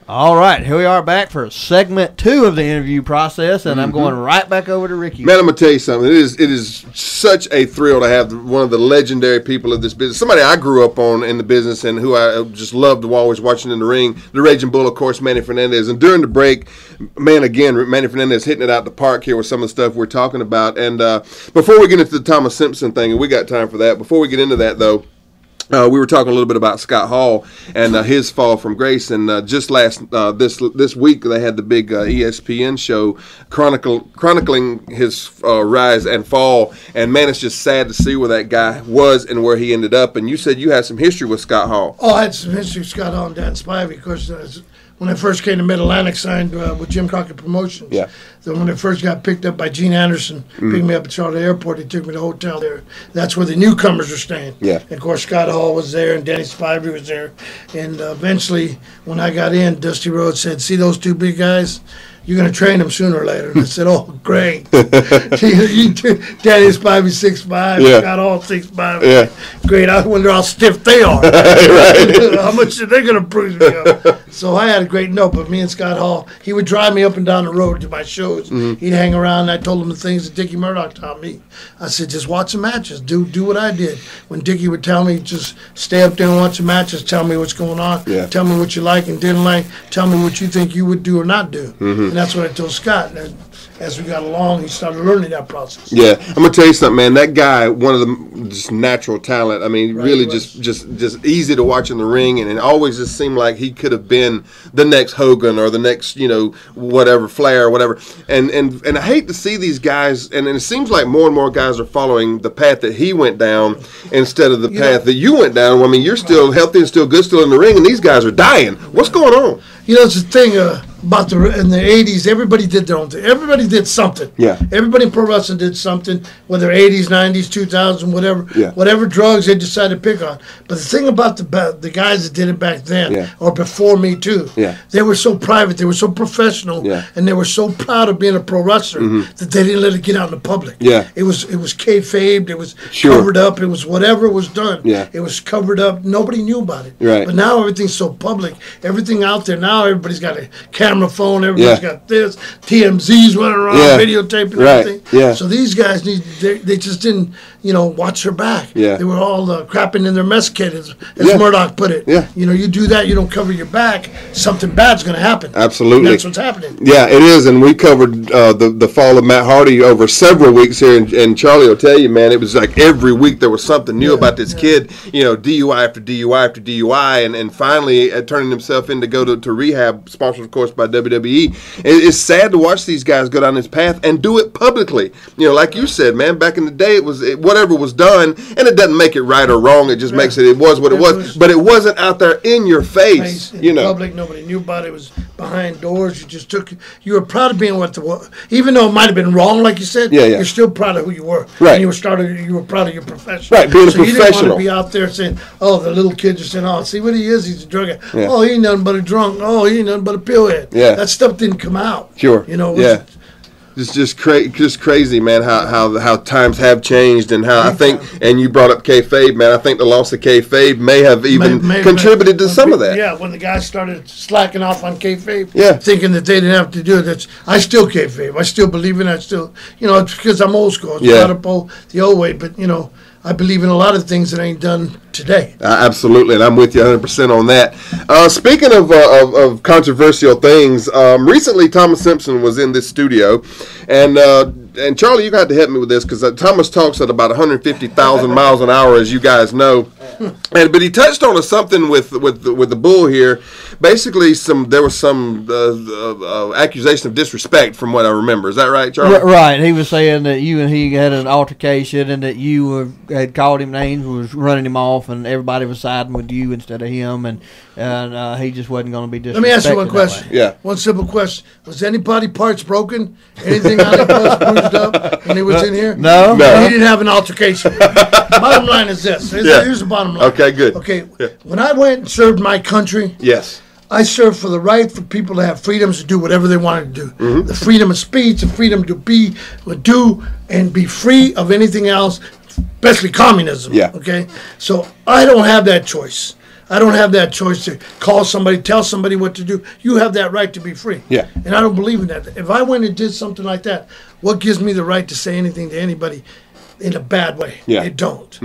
All right, here we are back for segment 2 of the interview process, and I'm going right back over to Rikki. Man, I'm going to tell you something. It is such a thrill to have one of the legendary people of this business, somebody I grew up on in the business and who I just loved always watching in the ring, the Raging Bull, of course, Manny Fernandez. And during the break, man, again, Manny Fernandez hitting it out the park here with some of the stuff we're talking about. And before we get into the Thomas Simpson thing, and we got time for that, before we get into that, though, we were talking a little bit about Scott Hall and his fall from grace, and just this week they had the big ESPN show chronicling his rise and fall. And man, it's just sad to see where that guy was and where he ended up. And you said you had some history with Scott Hall. Oh, I had some history with Scott Hall and Dan Spivey, of course. When I first came to Mid-Atlantic, signed with Jim Crockett Promotions. Yeah. So when I first got picked up by Gene Anderson, picked me up at Charlotte Airport, he took me to the hotel there. That's where the newcomers were staying. Yeah. And of course, Scott Hall was there, and Danny Spivey was there. And eventually, when I got in, Dusty Rhodes said, "See those two big guys? You're going to train them sooner or later." And I said, "Oh, great." Danny Spivey 6'5", Yeah. Scott Hall 6'5". Yeah. Great. I wonder how stiff they are. Right. How much are they going to bruise me up? So I had a great note, but me and Scott Hall, he would drive me up and down the road to my shows. He'd hang around, and I told him the things that Dickie Murdoch taught me. I said, just watch the matches. Do what I did. When Dickie would tell me, just stay up there and watch the matches, tell me what's going on, tell me what you like and didn't like, tell me what you think you would do or not do. And that's what I told Scott. And as we got along, he started learning that process. Yeah, I'm gonna tell you something, man. That guy, one of the just natural talent. I mean, really, just easy to watch in the ring, and it always just seemed like he could have been the next Hogan or the next, whatever, Flair or whatever. And I hate to see these guys, and it seems like more and more guys are following the path that he went down instead of the path that you went down. I mean, you're still healthy and still good, still in the ring, and these guys are dying. What's going on? It's the thing about in the 80s, everybody did their own thing. Everybody did something. Yeah. Everybody in pro wrestling did something, whether 80s, 90s, 2000s, whatever. Yeah. Whatever drugs they decided to pick on. But the thing about the guys that did it back then, or before me too, they were so private, they were so professional, and they were so proud of being a pro wrestler that they didn't let it get out in the public. Yeah. It was kayfabed, it was covered up, it was whatever was done. Yeah. It was covered up. Nobody knew about it. Right. But now everything's so public. Everything out there now, everybody's got a camera phone, everybody's got this, TMZ's running around videotaping everything. Yeah. So these guys they just didn't, watch their back. Yeah. They were all crapping in their mess kit, as Murdoch put it. Yeah. You do that, you don't cover your back, something bad's going to happen. Absolutely. And that's what's happening. Yeah, it is, and we covered the fall of Matt Hardy over several weeks here, and Charlie will tell you, man, it was like every week there was something new about this kid, DUI after DUI after DUI, and finally turning himself in to go to rehab, sponsored, of course, by WWE. It's sad to watch these guys go down this path and do it publicly. Like you said, man, back in the day, whatever was done, and it doesn't make it right or wrong, it just makes it was what it was, but it wasn't out there in your face. In public, nobody knew about it. It was behind doors. You were proud of being even though it might have been wrong, like you said, you're still proud of who you were. Right. And you were proud of your profession. Right, being a professional. You didn't want to be out there saying, oh, the little kids are saying, oh, see what he is, he's a drug addict. Yeah. Oh, he ain't nothing but a drunk. Oh, he ain't nothing but a pillhead. Yeah. That stuff didn't come out. Sure. It's just crazy, man. How times have changed, and how I think. And you brought up kayfabe, man. I think the loss of kayfabe may have even contributed to some of that. Yeah, when the guys started slacking off on kayfabe, Yeah. thinking that they didn't have to do it. I still kayfabe. I still believe in it. I still, it's because I'm old school. It's not the old way, but I believe in a lot of things that ain't done today. Absolutely, and I'm with you 100% on that. Speaking of controversial things, recently Thomas Simpson was in this studio, and Charlie, you got to help me with this because Thomas talks at about 150,000 miles an hour, as you guys know. But he touched on something with the bull here. Basically, there was some accusation of disrespect, from what I remember. Is that right, Charlie? Right. He was saying that you and he had an altercation, and that you had called him names, was running him off, and everybody was siding with you instead of him, and he just wasn't going to be disrespected. Let me ask you one question. Yeah. One simple question: was anybody parts broken? Anything on it was bruised up when he was in here? No. He didn't have an altercation. Bottom line is this. Here's the bottom line. Okay, good. Okay, when I went and served my country, yes, I served for the right for people to have freedoms to do whatever they wanted to do. The freedom of speech, the freedom to do and be free of anything else, especially communism. Yeah. Okay? So I don't have that choice. I don't have that choice to call somebody, tell somebody what to do. You have that right to be free. Yeah. And I don't believe in that. If I went and did something like that, what gives me the right to say anything to anybody in a bad way? Yeah. It don't.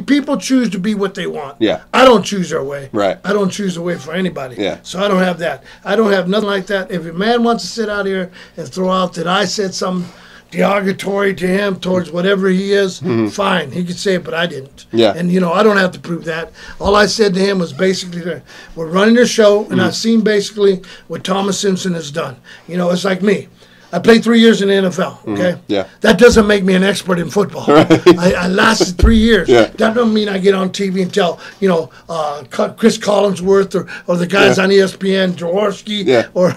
People choose to be what they want. Yeah. I don't choose their way. Right. I don't choose the way for anybody. Yeah. So I don't have that. I don't have nothing like that. If a man wants to sit out here and throw out that I said something derogatory to him towards whatever he is, fine. He could say it, but I didn't. Yeah. And, I don't have to prove that. All I said to him was basically, we're running a show, and I've seen basically what Thomas Simpson has done. It's like me. I played 3 years in the NFL, okay? Yeah. That doesn't make me an expert in football. Right. I lasted 3 years. Yeah. That doesn't mean I get on TV and tell, Chris Collinsworth or the guys on ESPN, Jaworski or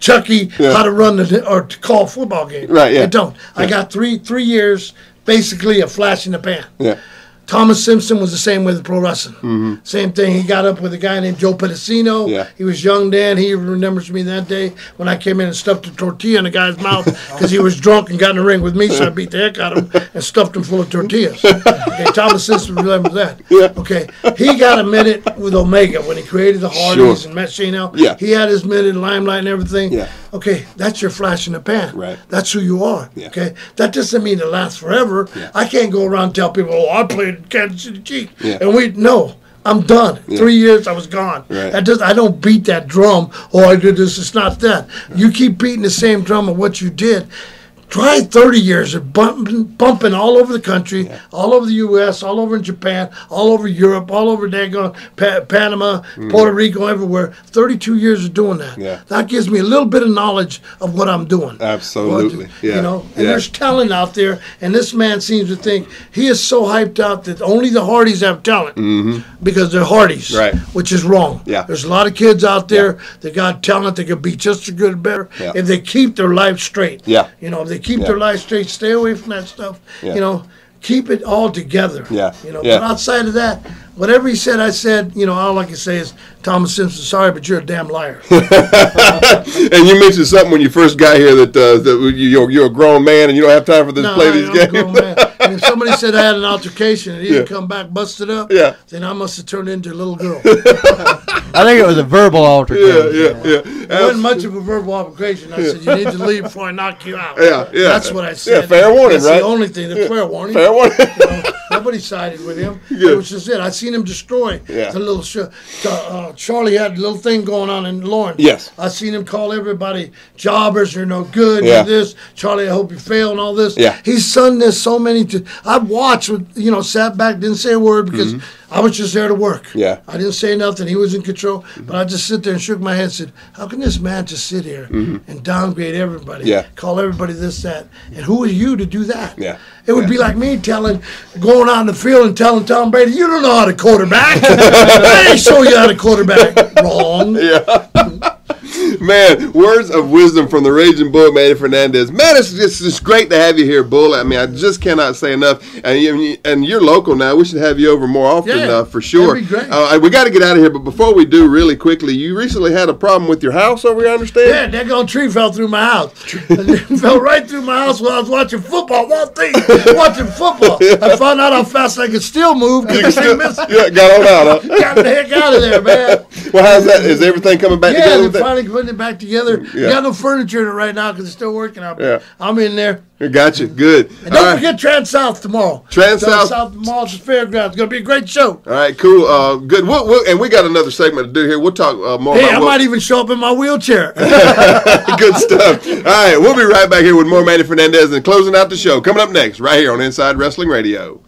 Chucky how to run or to call a football game. Right, yeah. I don't. I got three years, basically a flash in the pan. Yeah. Thomas Simpson was the same with pro wrestling. Same thing. He got up with a guy named Joe Pedicino. Yeah. He was young then. He remembers me that day when I came in and stuffed a tortilla in the guy's mouth because he was drunk and got in the ring with me, so I beat the heck out of him and stuffed him full of tortillas. Okay, Thomas Simpson remembers that. Yeah. Okay, he got a minute with Omega when he created the Hardys and met Shane. Yeah. He had his minute, limelight and everything. Yeah. Okay, that's your flash in the pan. Right. That's who you are. Yeah. Okay, that doesn't mean it lasts forever. Yeah. I can't go around and tell people, "Oh, I played Kansas City Chiefs," Yeah. and no, I'm done. Yeah. 3 years, I was gone. Right. I don't beat that drum. Oh, I did this. It's not that. You keep beating the same drum of what you did. Try 30 years of bumping all over the country, all over the U.S., all over in Japan, all over Europe, all over Panama, Puerto Rico, everywhere. 32 years of doing that. Yeah. That gives me a little bit of knowledge of what I'm doing. Absolutely. Yeah. And there's talent out there, and this man seems to think he is so hyped out that only the Hardys have talent because they're Hardys, Right. which is wrong. Yeah. There's a lot of kids out there that got talent that could be just as good or better if they keep their life straight. Yeah. If they keep their life straight, stay away from that stuff. Yeah. Keep it all together. Yeah. But Yeah. outside of that, whatever he said, I said. All I can say is, Thomas Simpson, sorry, but you're a damn liar. And you mentioned something when you first got here that you're a grown man and you don't have time for this play these games. I'm a grown man. And if somebody said I had an altercation and he didn't come back busted up, then I must have turned into a little girl. I think it was a verbal altercation. It wasn't much of a verbal altercation. I said, you need to leave before I knock you out. Yeah. That's what I said. Yeah, fair warning, That's right? the only thing. The fair warning. Fair warning. Nobody sided with him. Good. It was just it. I seen him destroy the little Charlie had a little thing going on in Lawrence. Yes. I seen him call everybody jobbers, you're no good, Yeah. you're this. Charlie, I hope you fail and all this. Yeah. He's done this so many I've watched, sat back, didn't say a word because I was just there to work. Yeah. I didn't say nothing. He was in control. But I just sit there and shook my head and said, how can this man just sit here and downgrade everybody? Yeah. Call everybody this, that. And who are you to do that? Yeah. It would be like me going out in the field and telling Tom Brady, you don't know how to quarterback. I ain't show you how to quarterback. Wrong. Yeah. Man, words of wisdom from the Raging Bull, Manny Fernandez. Man, it's just great to have you here, Bull. I mean, I just cannot say enough. And you're local now. We should have you over more often, for sure. That'd be great. We got to get out of here, but before we do, really quickly, you recently had a problem with your house over here, I understand? Yeah, that old tree fell through my house. It fell right through my house while I was watching football. Watching football. I found out how fast I could still move because the tree missed. Yeah, got on out, huh? Got the heck out of there, man. Well, how's that? Is everything coming back together? Yeah, they're finally putting it back together. Yeah. Got no furniture in it right now because it's still working out. Yeah. I'm in there. Gotcha. Good. And don't forget Trans South tomorrow. Trans South tomorrow at the fairgrounds. It's going to be a great show. All right, cool. Good. And we got another segment to do here. We'll talk more about I might even show up in my wheelchair. Good stuff. All right, we'll be right back here with more Manny Fernandez and closing out the show. Coming up next, right here on Inside Wrestling Radio.